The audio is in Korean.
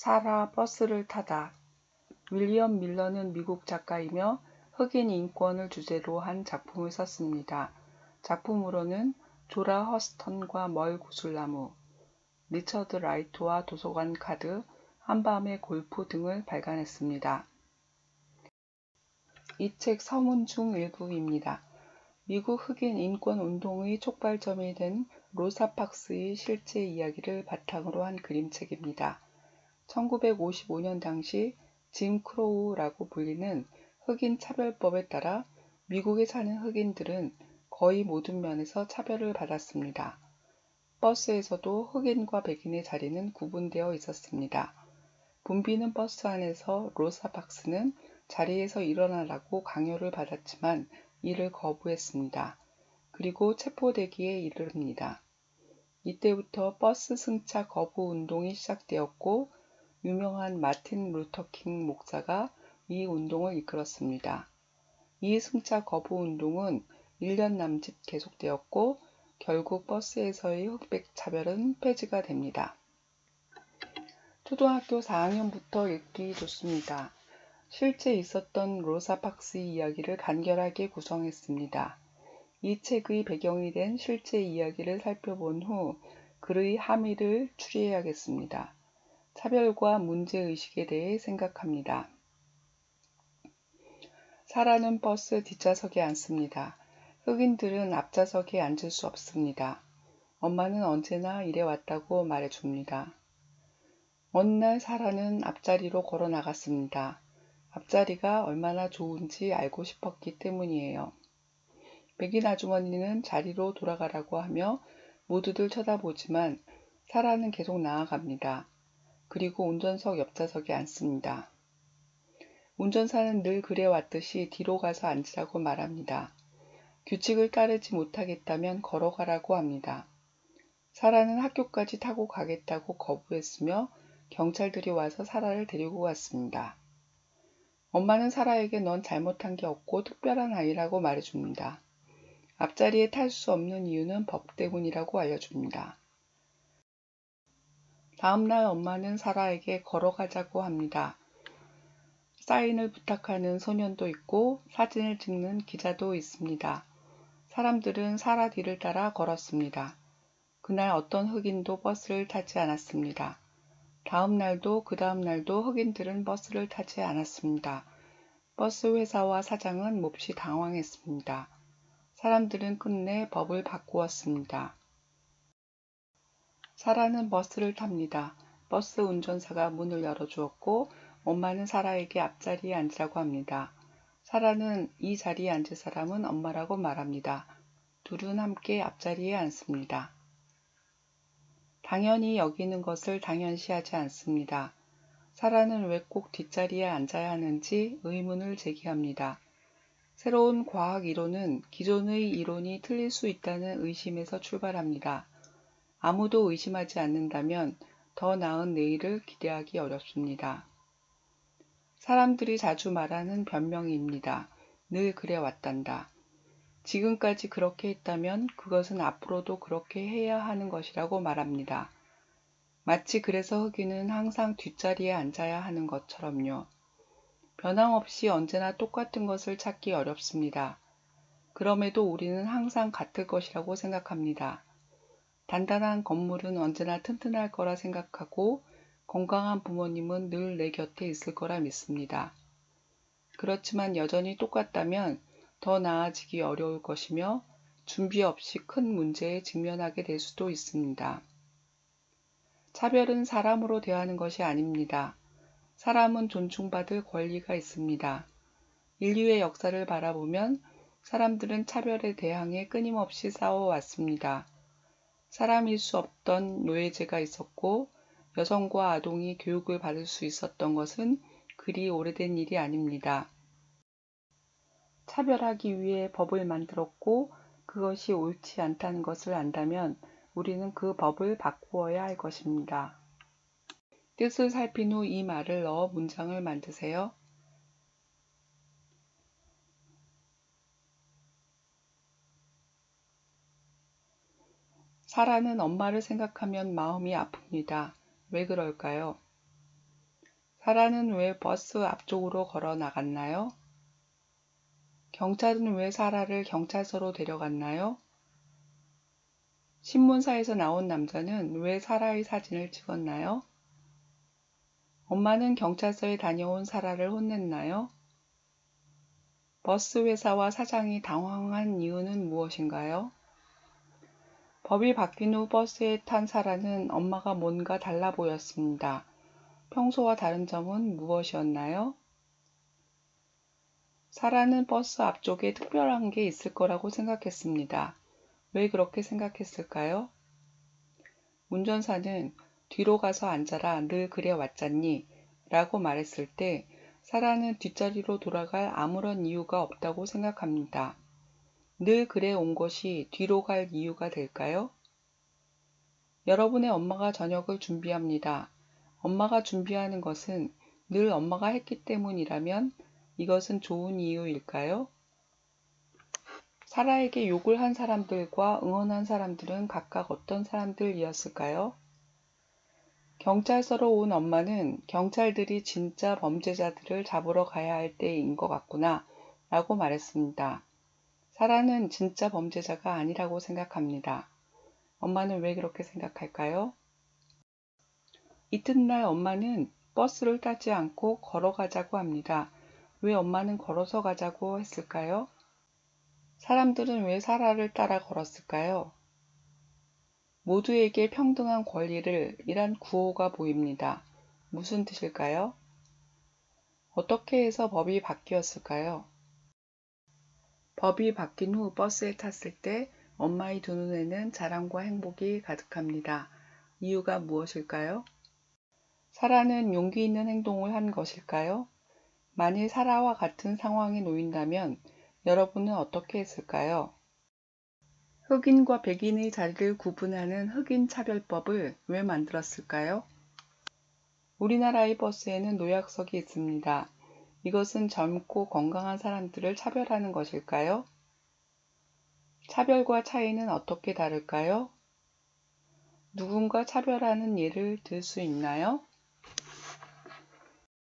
사라 버스를 타다. 윌리엄 밀러는 미국 작가이며 흑인 인권을 주제로 한 작품을 썼습니다. 작품으로는 조라 허스턴과 멀 구슬나무, 리처드 라이트와 도서관 카드, 한밤의 골프 등을 발간했습니다. 이 책 서문 중 일부입니다. 미국 흑인 인권 운동의 촉발점이 된 로사 팍스의 실제 이야기를 바탕으로 한 그림책입니다. 1955년 당시 짐 크로우라고 불리는 흑인 차별법에 따라 미국에 사는 흑인들은 거의 모든 면에서 차별을 받았습니다. 버스에서도 흑인과 백인의 자리는 구분되어 있었습니다. 붐비는 버스 안에서 로사 팍스는 자리에서 일어나라고 강요를 받았지만 이를 거부했습니다. 그리고 체포되기에 이릅니다. 이때부터 버스 승차 거부 운동이 시작되었고 유명한 마틴 루터킹 목사가 이 운동을 이끌었습니다. 이 승차 거부 운동은 1년 남짓 계속되었고 결국 버스에서의 흑백 차별은 폐지가 됩니다. 초등학교 4학년부터 읽기 좋습니다. 실제 있었던 로사 팍스의 이야기를 간결하게 구성했습니다. 이 책의 배경이 된 실제 이야기를 살펴본 후 글의 함의를 추리해야겠습니다. 차별과 문제의식에 대해 생각합니다. 사라는 버스 뒷좌석에 앉습니다. 흑인들은 앞좌석에 앉을 수 없습니다. 엄마는 언제나 이래 왔다고 말해줍니다. 어느 날 사라는 앞자리로 걸어 나갔습니다. 앞자리가 얼마나 좋은지 알고 싶었기 때문이에요. 백인 아주머니는 자리로 돌아가라고 하며 모두들 쳐다보지만 사라는 계속 나아갑니다. 그리고 운전석 옆좌석에 앉습니다. 운전사는 늘 그래왔듯이 뒤로 가서 앉으라고 말합니다. 규칙을 따르지 못하겠다면 걸어가라고 합니다. 사라는 학교까지 타고 가겠다고 거부했으며 경찰들이 와서 사라를 데리고 갔습니다. 엄마는 사라에게 넌 잘못한 게 없고 특별한 아이라고 말해줍니다. 앞자리에 탈 수 없는 이유는 법 때문이라고 알려줍니다. 다음 날 엄마는 사라에게 걸어가자고 합니다. 사인을 부탁하는 소년도 있고 사진을 찍는 기자도 있습니다. 사람들은 사라 뒤를 따라 걸었습니다. 그날 어떤 흑인도 버스를 타지 않았습니다. 다음 날도 그 다음 날도 흑인들은 버스를 타지 않았습니다. 버스 회사와 사장은 몹시 당황했습니다. 사람들은 끝내 법을 바꾸었습니다. 사라는 버스를 탑니다. 버스 운전사가 문을 열어주었고 엄마는 사라에게 앞자리에 앉으라고 합니다. 사라는 이 자리에 앉을 사람은 엄마라고 말합니다. 둘은 함께 앞자리에 앉습니다. 당연히 여기는 것을 당연시하지 않습니다. 사라는 왜 꼭 뒷자리에 앉아야 하는지 의문을 제기합니다. 새로운 과학 이론은 기존의 이론이 틀릴 수 있다는 의심에서 출발합니다. 아무도 의심하지 않는다면 더 나은 내일을 기대하기 어렵습니다. 사람들이 자주 말하는 변명입니다. 늘 그래왔단다. 지금까지 그렇게 했다면 그것은 앞으로도 그렇게 해야 하는 것이라고 말합니다. 마치 그래서 흑인은 항상 뒷자리에 앉아야 하는 것처럼요. 변함없이 언제나 똑같은 것을 찾기 어렵습니다. 그럼에도 우리는 항상 같을 것이라고 생각합니다. 단단한 건물은 언제나 튼튼할 거라 생각하고 건강한 부모님은 늘 내 곁에 있을 거라 믿습니다. 그렇지만 여전히 똑같다면 더 나아지기 어려울 것이며 준비 없이 큰 문제에 직면하게 될 수도 있습니다. 차별은 사람으로 대하는 것이 아닙니다. 사람은 존중받을 권리가 있습니다. 인류의 역사를 바라보면 사람들은 차별에 대항해 끊임없이 싸워왔습니다. 사람일 수 없던 노예제가 있었고 여성과 아동이 교육을 받을 수 있었던 것은 그리 오래된 일이 아닙니다. 차별하기 위해 법을 만들었고 그것이 옳지 않다는 것을 안다면 우리는 그 법을 바꾸어야 할 것입니다. 뜻을 살핀 후 이 말을 넣어 문장을 만드세요. 사라는 엄마를 생각하면 마음이 아픕니다. 왜 그럴까요? 사라는 왜 버스 앞쪽으로 걸어 나갔나요? 경찰은 왜 사라를 경찰서로 데려갔나요? 신문사에서 나온 남자는 왜 사라의 사진을 찍었나요? 엄마는 경찰서에 다녀온 사라를 혼냈나요? 버스 회사와 사장이 당황한 이유는 무엇인가요? 법이 바뀐 후 버스에 탄 사라는 엄마가 뭔가 달라 보였습니다. 평소와 다른 점은 무엇이었나요? 사라는 버스 앞쪽에 특별한 게 있을 거라고 생각했습니다. 왜 그렇게 생각했을까요? 운전사는 뒤로 가서 앉아라, 늘 그래 왔잖니? 라고 말했을 때 사라는 뒷자리로 돌아갈 아무런 이유가 없다고 생각합니다. 늘 그래 온 것이 뒤로 갈 이유가 될까요? 여러분의 엄마가 저녁을 준비합니다. 엄마가 준비하는 것은 늘 엄마가 했기 때문이라면 이것은 좋은 이유일까요? 사라에게 욕을 한 사람들과 응원한 사람들은 각각 어떤 사람들이었을까요? 경찰서로 온 엄마는 경찰들이 진짜 범죄자들을 잡으러 가야 할 때인 것 같구나 라고 말했습니다. 사라는 진짜 범죄자가 아니라고 생각합니다. 엄마는 왜 그렇게 생각할까요? 이튿날 엄마는 버스를 타지 않고 걸어가자고 합니다. 왜 엄마는 걸어서 가자고 했을까요? 사람들은 왜 사라를 따라 걸었을까요? 모두에게 평등한 권리를 이란 구호가 보입니다. 무슨 뜻일까요? 어떻게 해서 법이 바뀌었을까요? 법이 바뀐 후 버스에 탔을 때 엄마의 두 눈에는 자랑과 행복이 가득합니다. 이유가 무엇일까요? 사라는 용기 있는 행동을 한 것일까요? 만일 사라와 같은 상황에 놓인다면 여러분은 어떻게 했을까요? 흑인과 백인의 자리를 구분하는 흑인 차별법을 왜 만들었을까요? 우리나라의 버스에는 노약석이 있습니다. 이것은 젊고 건강한 사람들을 차별하는 것일까요? 차별과 차이는 어떻게 다를까요? 누군가 차별하는 예를 들 수 있나요?